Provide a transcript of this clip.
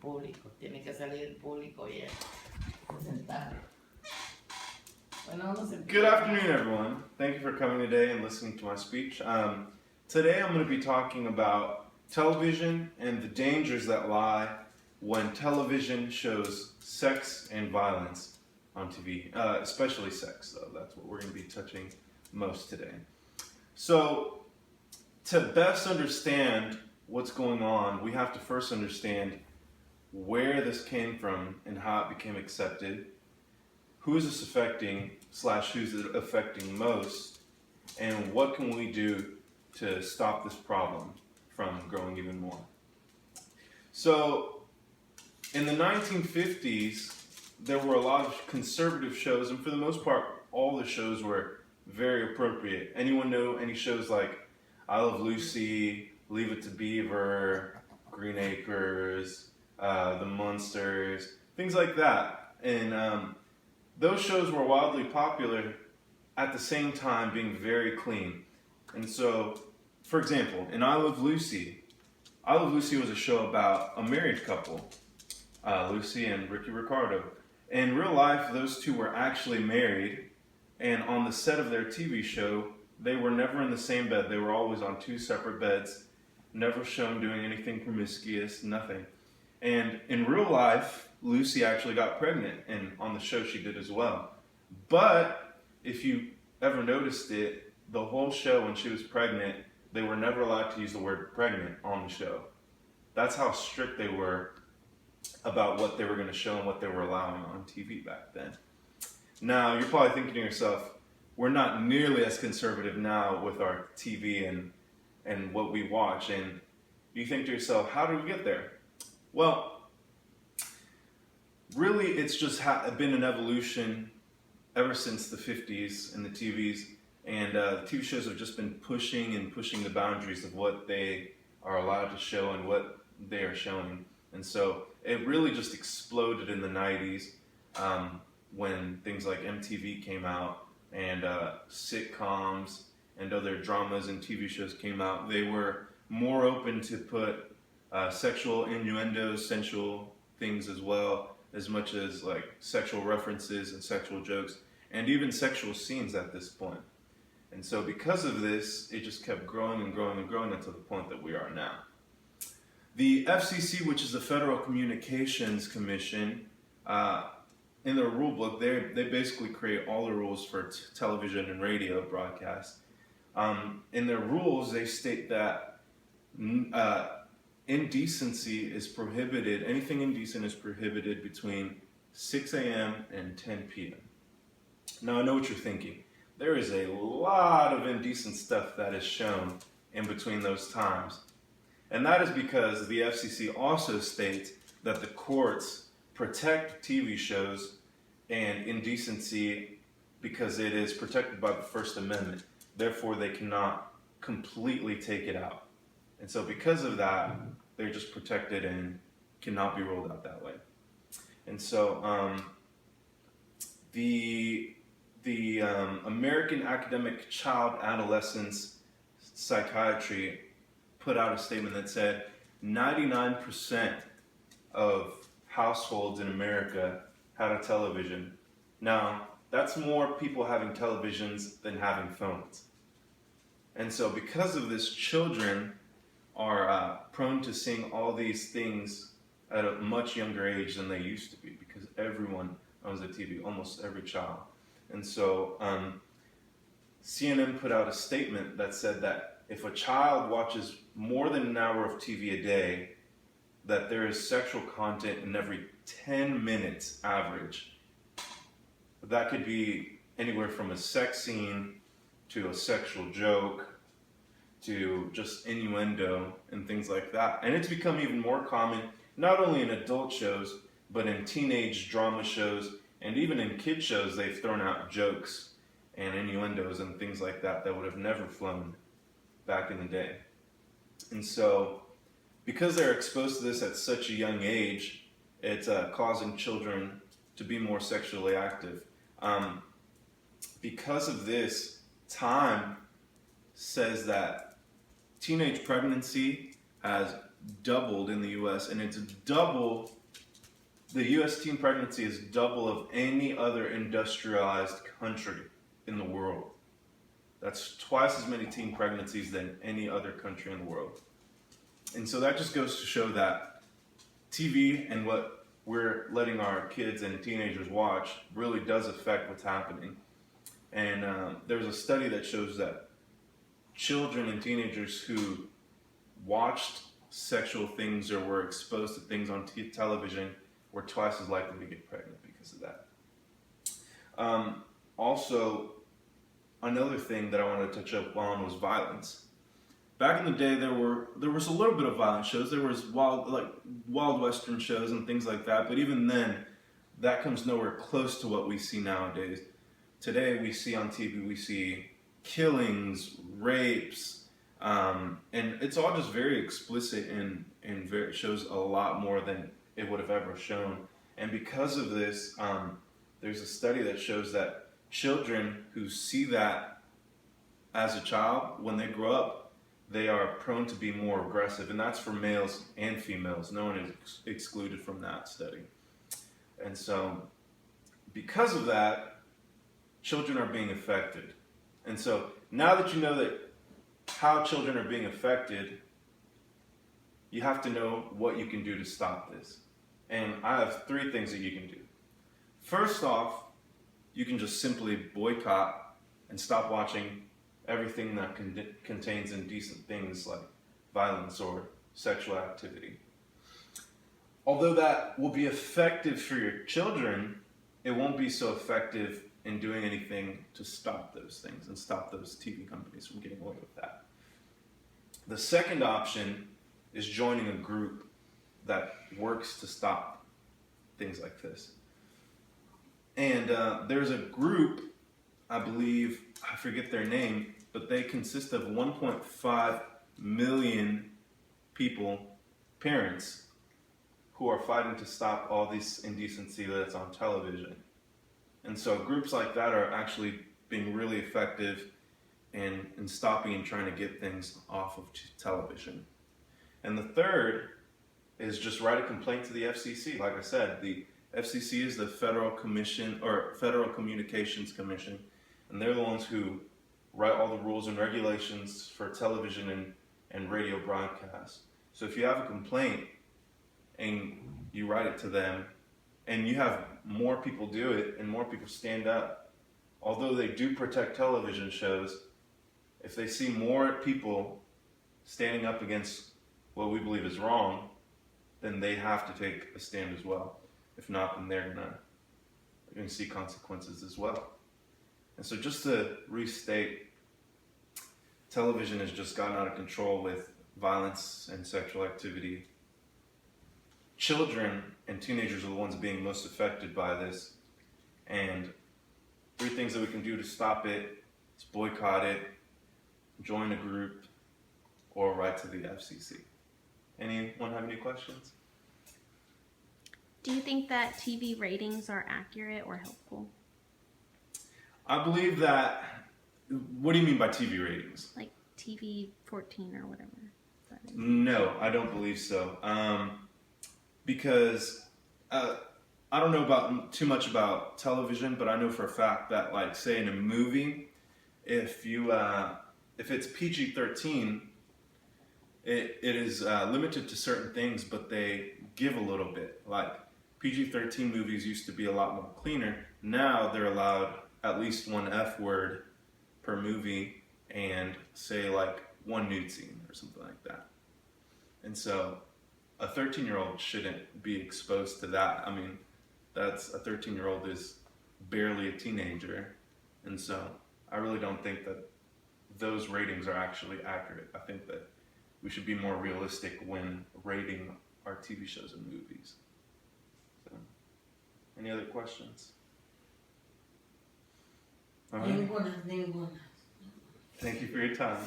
público, tiene que salir el público y presentar. Bueno, vamos a empezar. Good afternoon, everyone. Thank you for coming today and listening to my speech. Today I'm going to be talking about television and the dangers that lie when television shows sex and violence on TV, especially sex, though. That's what we're going to be touching most today. So, to best understand what's going on, we have to first understand where this came from and how it became accepted, who is this affecting / who's it affecting most, and what can we do to stop this problem from growing even more. So, in the 1950s, there were a lot of conservative shows, and for the most part, all the shows were very appropriate. Anyone know any shows like I Love Lucy, Leave It to Beaver, Green Acres, The Munsters, things like that. And those shows were wildly popular at the same time being very clean. And so, for example, in I Love Lucy was a show about a married couple, Lucy and Ricky Ricardo. In real life, those two were actually married, and on the set of their TV show, they were never in the same bed. They were always on two separate beds, never shown doing anything promiscuous, nothing. And in real life, Lucy actually got pregnant, and on the show she did as well. But if you ever noticed it, the whole show when she was pregnant, they were never allowed to use the word pregnant on the show. That's how strict they were about what they were going to show and what they were allowing on TV back then. Now, you're probably thinking to yourself, we're not nearly as conservative now with our TV and what we watch. And you think to yourself, how did we get there? Well, really, it's just been an evolution ever since the 50s and the TVs. And the TV shows have just been pushing the boundaries of what they are allowed to show and what they are showing. And so it really just exploded in the 90s when things like MTV came out and sitcoms and other dramas and TV shows came out. They were more open to put sexual innuendos, sensual things as well, as much as like sexual references and sexual jokes, and even sexual scenes at this point. And so because of this, it just kept growing and growing and growing until the point that we are now. The FCC, which is the Federal Communications Commission, in their rule book, they basically create all the rules for television and radio broadcast. In their rules, they state that indecency is prohibited, anything indecent is prohibited between 6 a.m. and 10 p.m. Now, I know what you're thinking. There is a lot of indecent stuff that is shown in between those times. And that is because the FCC also states that the courts protect TV shows and indecency because it is protected by the First Amendment. Therefore, they cannot completely take it out. And so because of that, they're just protected and cannot be rolled out that way. And so the American Academic Child Adolescence Psychiatry put out a statement that said 99% of households in America had a television. Now, that's more people having televisions than having phones. And so because of this, children are prone to seeing all these things at a much younger age than they used to be, because everyone owns a TV, almost every child. And so CNN put out a statement that said that if a child watches more than an hour of TV a day, that there is sexual content in every 10 minutes average. That could be anywhere from a sex scene to a sexual joke to just innuendo and things like that. And it's become even more common, not only in adult shows, but in teenage drama shows, and even in kid shows. They've thrown out jokes and innuendos and things like that that would have never flown back in the day. And so, because they're exposed to this at such a young age, it's causing children to be more sexually active. Because of this, Time says that teenage pregnancy has doubled in the U.S. and it's double. The U.S. teen pregnancy is double of any other industrialized country in the world. That's twice as many teen pregnancies than any other country in the world. And so that just goes to show that TV and what we're letting our kids and teenagers watch really does affect what's happening. And there's a study that shows that children and teenagers who watched sexual things or were exposed to things on television were twice as likely to get pregnant because of that. Also, another thing that I wanted to touch up on was violence. Back in the day, there was a little bit of violent shows. There was wild western shows and things like that. But even then, that comes nowhere close to what we see nowadays. Today, we see on TV, we see killings, rapes, and it's all just very explicit and it shows a lot more than it would have ever shown. And because of this, there's a study that shows that children who see that as a child, when they grow up, they are prone to be more aggressive. And that's for males and females. No one is excluded from that study. And so, because of that, children are being affected. And so, now that you know that how children are being affected, you have to know what you can do to stop this. And I have 3 things that you can do. First off, you can just simply boycott and stop watching everything that contains indecent things like violence or sexual activity. Although that will be effective for your children, it won't be so effective in doing anything to stop those things and stop those TV companies from getting away with that. The second option is joining a group that works to stop things like this. And there's a group, I believe, I forget their name, but they consist of 1.5 million people, parents, who are fighting to stop all this indecency that's on television. And so groups like that are actually being really effective in stopping and trying to get things off of television. And the third is just write a complaint to the FCC. Like I said, the FCC is the Federal Communications Commission, and they're the ones who write all the rules and regulations for television and radio broadcasts. So if you have a complaint and you write it to them, and you have more people do it and more people stand up, although they do protect television shows, if they see more people standing up against what we believe is wrong, then they have to take a stand as well. If not, then they're going to see consequences as well. And so just to restate, television has just gotten out of control with violence and sexual activity. Children and teenagers are the ones being most affected by this. And 3 things that we can do to stop it is boycott it, join a group, or write to the FCC. Anyone have any questions? Do you think that TV ratings are accurate or helpful? I believe that. What do you mean by TV ratings? Like TV 14 or whatever. No, I don't believe so. Because I don't know about too much about television, but I know for a fact that, like, say in a movie, if it's PG-13, it is limited to certain things, but they give a little bit. Like PG-13 movies used to be a lot more cleaner. Now they're allowed at least 1 F word per movie and say like 1 nude scene or something like that. And so a 13-year-old shouldn't be exposed to that. I mean, that's a 13-year-old is barely a teenager. And so I really don't think that those ratings are actually accurate. I think that we should be more realistic when rating our TV shows and movies. So, any other questions? All right. Ninguna. Thank you for your time.